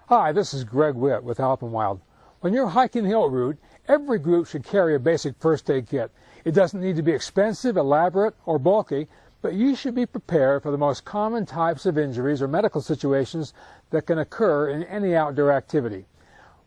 Hi, this is Greg Witt with Alpenwild. When you're hiking the Haute route, every group should carry a basic first aid kit. It doesn't need to be expensive, elaborate, or bulky, but you should be prepared for the most common types of injuries or medical situations that can occur in any outdoor activity.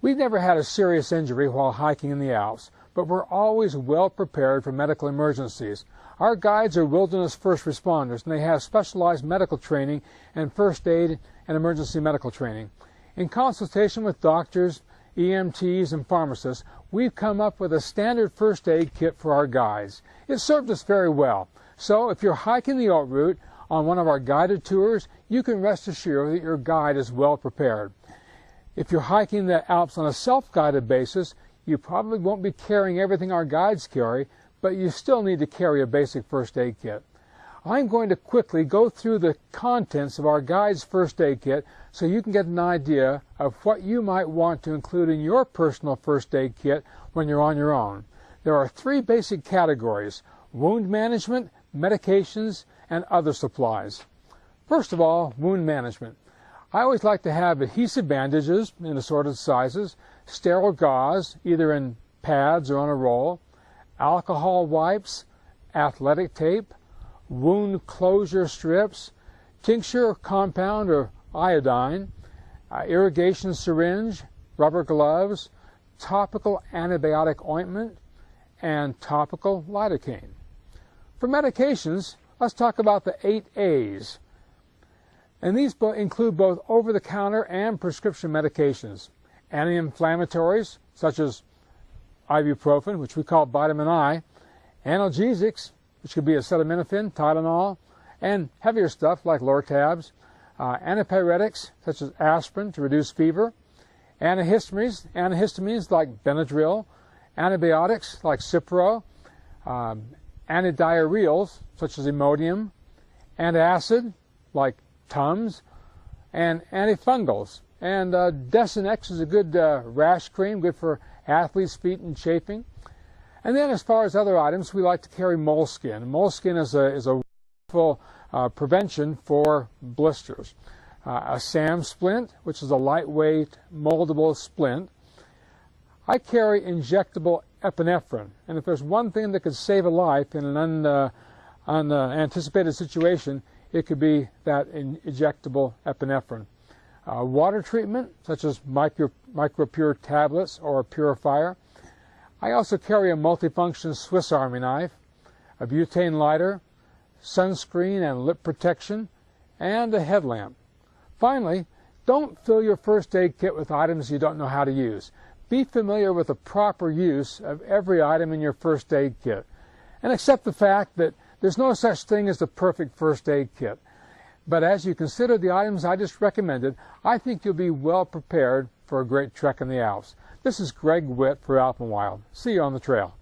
We've never had a serious injury while hiking in the Alps, but we're always well prepared for medical emergencies. Our guides are wilderness first responders, and they have specialized medical training and first aid and emergency medical training. In consultation with doctors, EMTs, and pharmacists, we've come up with a standard first aid kit for our guides. It served us very well. So if you're hiking the Haute route on one of our guided tours, you can rest assured that your guide is well prepared. If you're hiking the Alps on a self-guided basis, you probably won't be carrying everything our guides carry, but you still need to carry a basic first aid kit. I'm going to quickly go through the contents of our guide's first aid kit so you can get an idea of what you might want to include in your personal first aid kit when you're on your own. There are three basic categories: wound management, medications, and other supplies. First of all, wound management. I always like to have adhesive bandages in assorted sizes, sterile gauze, either in pads or on a roll, alcohol wipes, athletic tape, wound closure strips, tincture, compound, or iodine, irrigation syringe, rubber gloves, topical antibiotic ointment, and topical lidocaine. For medications, let's talk about the 8 A's. And these include both over-the-counter and prescription medications. Anti-inflammatories, such as ibuprofen, which we call vitamin I, analgesics, which could be acetaminophen, Tylenol, and heavier stuff like Lortabs, antipyretics, such as aspirin to reduce fever, antihistamines like Benadryl, antibiotics like Cipro, antidiarrheals, such as Imodium, antacid like Tums, and antifungals. And Desenex is a good rash cream, good for athletes' feet and chafing. And then as far as other items, we like to carry Moleskine. Moleskine is a wonderful prevention for blisters. A SAM splint, which is a lightweight moldable splint. I carry injectable epinephrine. And if there's one thing that could save a life in an unanticipated situation, it could be that injectable epinephrine. Water treatment, such as micropure tablets or a purifier. I also carry a multifunction Swiss Army knife, a butane lighter, sunscreen and lip protection, and a headlamp. Finally, don't fill your first aid kit with items you don't know how to use. Be familiar with the proper use of every item in your first aid kit, and accept the fact that there's no such thing as the perfect first aid kit. But as you consider the items I just recommended, I think you'll be well prepared for a great trek in the Alps. This is Greg Witt for Alpenwild. See you on the trail.